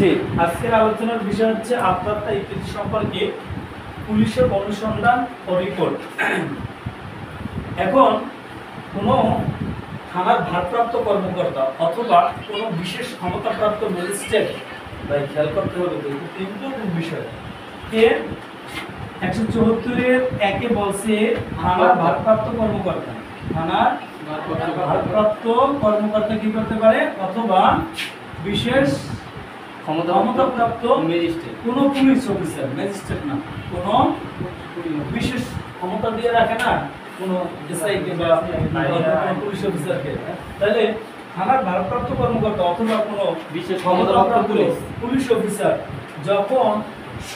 জি, আজকের আলোচনার বিষয় হচ্ছে আত্মহত্যা ইত্যাদি সম্পর্কে পুলিশের অনুসন্ধান ও রিপোর্ট। এখন কোনো থানার ভারপ্রাপ্ত কর্মকর্তা অথবা কোনো বিশেষ ক্ষমতাপ্রাপ্ত ম্যাজিস্ট্রেট খেয়াল করতে হবে, তো ইম্পর্টেন্ট বিষয় কে 174-এর 1-এ বলছে থানার ভারপ্রাপ্ত কর্মকর্তা, থানার ভারপ্রাপ্ত কর্মকর্তা কি করতে পারে অথবা বিশেষ ক্ষমতাপ্রাপ্ত ম্যাজিস্ট্রেট, কোনো পুলিশ অফিসার, ম্যাজিস্ট্রেট না, কোনো বিশেষ ক্ষমতা দিয়ে রাখে না কোনো এসআইকে বা পুলিশ অফিসারকে, তাহলে থানার ভারপ্রাপ্ত কর্মকর্তা অথবা কোনো বিশেষ ক্ষমতাপ্রাপ্ত পুলিশ অফিসার যখন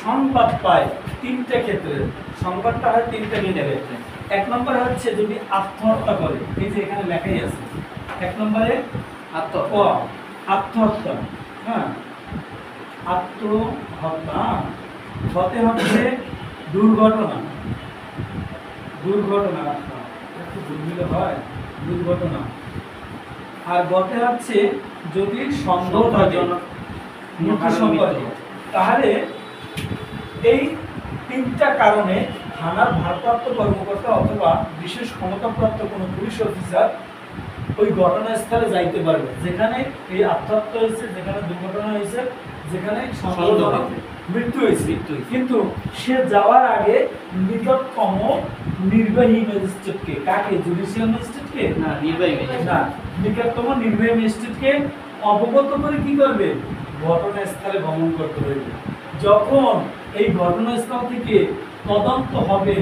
সংবাদ পায় তিনটা ক্ষেত্রে, সংবাদটা হয় তিনটা ক্ষেত্রে। এক নম্বরে হচ্ছে যদি আত্মহত্যা করে, এই যে এখানে লেখাই আছে, এক নম্বরে আত্মহত্যা, হ্যাঁ আত্মহত্যা হতে হচ্ছে দুর্ঘটনা, দুর্ঘটনা একটু দুর্মিল হয়, দুর্ঘটনা, আর গতে হচ্ছে যদি সন্দেহ থাকে মৃত্যু সম্পর্কে, তাহলে এই তিনটা কারণে থানার ভারপ্রাপ্ত কর্মকর্তা অথবা বিশেষ ক্ষমতাপ্রাপ্ত কোনো পুলিশ অফিসার ওই ঘটনাস্থলে যাইতে পারবে যেখানে এই আত্মহত্যা হয়েছে, যেখানে দুর্ঘটনা হয়েছে, যেখানে মৃত্যু হয়েছে। কিন্তু সে যাওয়ার আগে নিকটতম নির্বাহী ম্যাজিস্ট্রেটকে, কাকে, জুডিশিয়াল ম্যাজিস্ট্রেটকে না, নিকটতম নির্বাহী ম্যাজিস্ট্রেটকে অবগত করে কি করবে, ঘটনাস্থলে গমন করতে হবে। যখন এই ঘটনাস্থল থেকে তদন্ত হবে,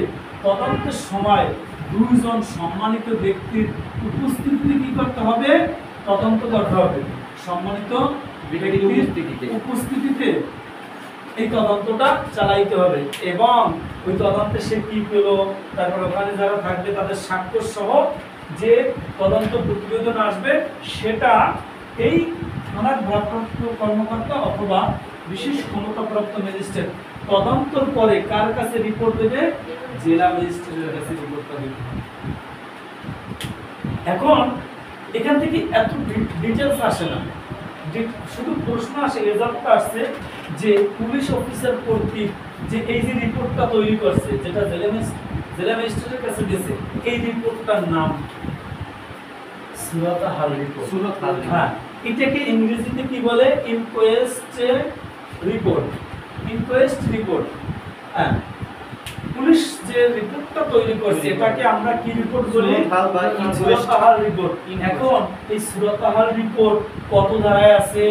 তদন্তের সময় দুইজন সম্মানিত ব্যক্তির উপস্থিতিতে কি করতে হবে, তদন্ত করতে হবে। সম্মানিত ব্যক্তির উপস্থিতিতে এই তদন্তটা চালাইতে হবে এবং ওই তদন্তে সে কি পেল, তারপর ওখানে যারা থাকবে তাদের সাক্ষ্য সহ যে তদন্ত প্রতিবেদন আসবে, সেটা এই থানার ভারপ্রাপ্ত কর্মকর্তা অথবা বিশেষ ক্ষমতাপ্রাপ্ত ম্যাজিস্ট্রেট তদন্তর পরে কার কাছে রিপোর্ট দেবে, জেলা ম্যাজিস্ট্রেটের কাছে রিপোর্টটা দেবে। এখন এখান থেকে এত ডিটেলস আসে না, শুধু প্রশ্ন আসে, রেজাল্টটা আসছে যে পুলিশ অফিসার কর্তৃক যে এই যে রিপোর্টটা তৈরি করছে, যেটা জেলা ম্যাজিস্ট্রেটের কাছে গেছে, এই রিপোর্টটার নাম সুরাতাহাল রিপোর্ট। হ্যাঁ, এটাকে ইংরেজিতে কি বলে, ইনকোয়েস্ট রিপোর্ট, ইনকোয়েস্ট রিপোর্ট। হ্যাঁ, পুলিশ যে রিপোর্টটা তৈরি করছে এটাকে আমরা কি রিপোর্ট বলি, সুরাতাহাল রিপোর্ট। এখন এই সুরাতাহাল রিপোর্ট কত ধারায় আছে,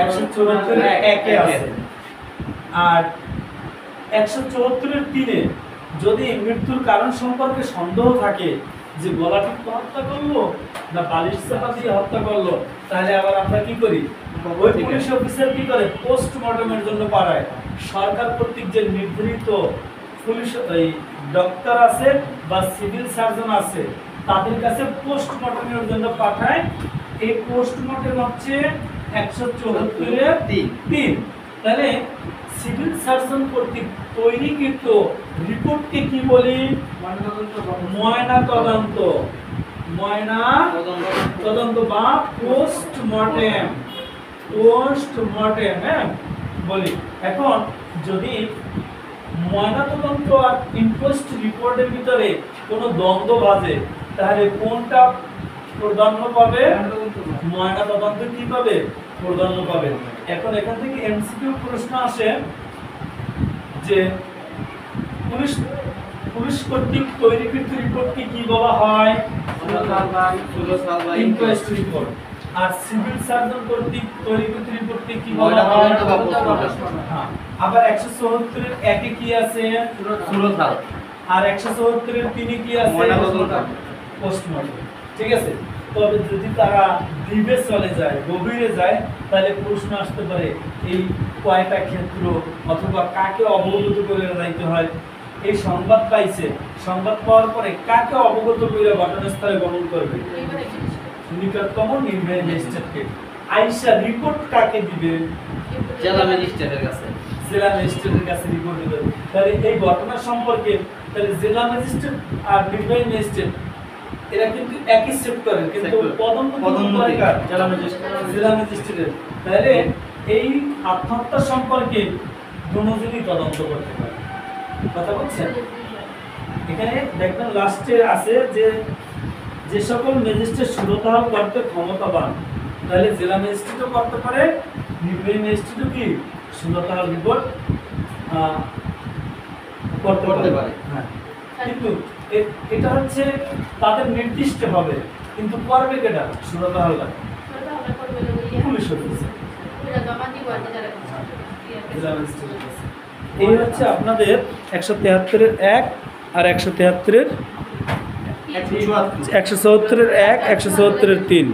174-1-এ আছে, আর 174-এর 3-এ যদি মৃত্যুর কারণ সম্পর্কে সন্দেহ থাকে যে গলা টিপে হত্যা করলো না বালিশ চাপা দিয়ে হত্যা করলো, তাহলে আবার আমরা কি করি, ওই পুলিশ অফিসার কি করে, পোস্টমর্টমের জন্য পাঠায়। সরকার কর্তৃক যে নির্ধারিত পুলিশ এই ডক্টর আছে বা সিভিল সার্জন আছে, তাদের কাছে পোস্টমর্টমের জন্য পাঠায়। এই পোস্টমর্টম হচ্ছে 174-এর 3। তাহলে সিভিল সার্জন কর্তৃক তৈরিকৃত রিপোর্টকে কি বলি, ময়না তদন্ত, ময়না তদন্ত বা পোস্টমর্টেম, পোস্টমর্টেম হ্যাঁ বলি। এখন যদি ময়না তদন্ত আর ইনকোয়েস্ট রিপোর্টের ভিতরে কোনো দ্বন্দ্ব বাজে, তাহলে কোনটা প্রাধান্য পাবে, ময়না তদন্ত কি পাবে, প্রাধান্য পাবে। এখন এখান থেকে এমসিকিউ প্রশ্ন আসে যে পুলিশ কর্তৃক তৈরিকৃত রিপোর্টকে কি বলা হয়, ইনকোয়েস্ট রিপোর্ট। আর সিভিল সার্জন কর্তৃক তৈরিকৃত রিপোর্টকে কি বলা হয়, হ্যাঁ। আবার 174-এর 1-এ কি আছে, সুরতহাল, আর 174-এর 3-এ কি আছে, পোস্টমর্টম। ঠিক আছে, তবে যদি তারা ডিপে চলে যায়, গভীরে যায়, তাহলে প্রশ্ন আসতে পারে এই কয়টা ক্ষেত্র অথবা কাকে অবগত করে যাইতে হয়। এই সংবাদ পাইছে, সংবাদ পাওয়ার পরে কাকে অবগত করে ঘটনাস্থলে গমন করবে, নিকটতম নির্বাহী ম্যাজিস্ট্রেটকে। আইসা রিপোর্ট কাকে দিবে, জেলা ম্যাজিস্ট্রেটের কাছে, জেলা ম্যাজিস্ট্রেটের কাছে রিপোর্ট দিবে। তাহলে এই ঘটনা সম্পর্কে তাহলে জেলা ম্যাজিস্ট্রেট আর নির্বাহী ম্যাজিস্ট্রেট এরা কিন্তু একই সেক্টরের, কিন্তু তদন্ত জেলা ম্যাজিস্ট্রেট, জেলা ম্যাজিস্ট্রেটের। তাহলে এই আত্মহত্যা সম্পর্কে দুজনই তদন্ত করতে পারে। কথা বলছেন? এখানে দেখবেন লাস্টে আছে যে সকল ম্যাজিস্ট্রেট সুরতহাল করতে ক্ষমতাবান, তাহলে জেলা ম্যাজিস্ট্রেটও করতে পারে, নির্বাহী ম্যাজিস্ট্রেটও কি সুরতহাল রিপোর্ট করতে পারে। হ্যাঁ, কিন্তু এটা হচ্ছে তাদের নির্দিষ্ট হবে, কিন্তু করবে কেটা? সুরতহাল পুলিশ অফিসার। এই হচ্ছে আপনাদের 173-এর 1 আর 173-এর 174-এর 1, 174-এর 3।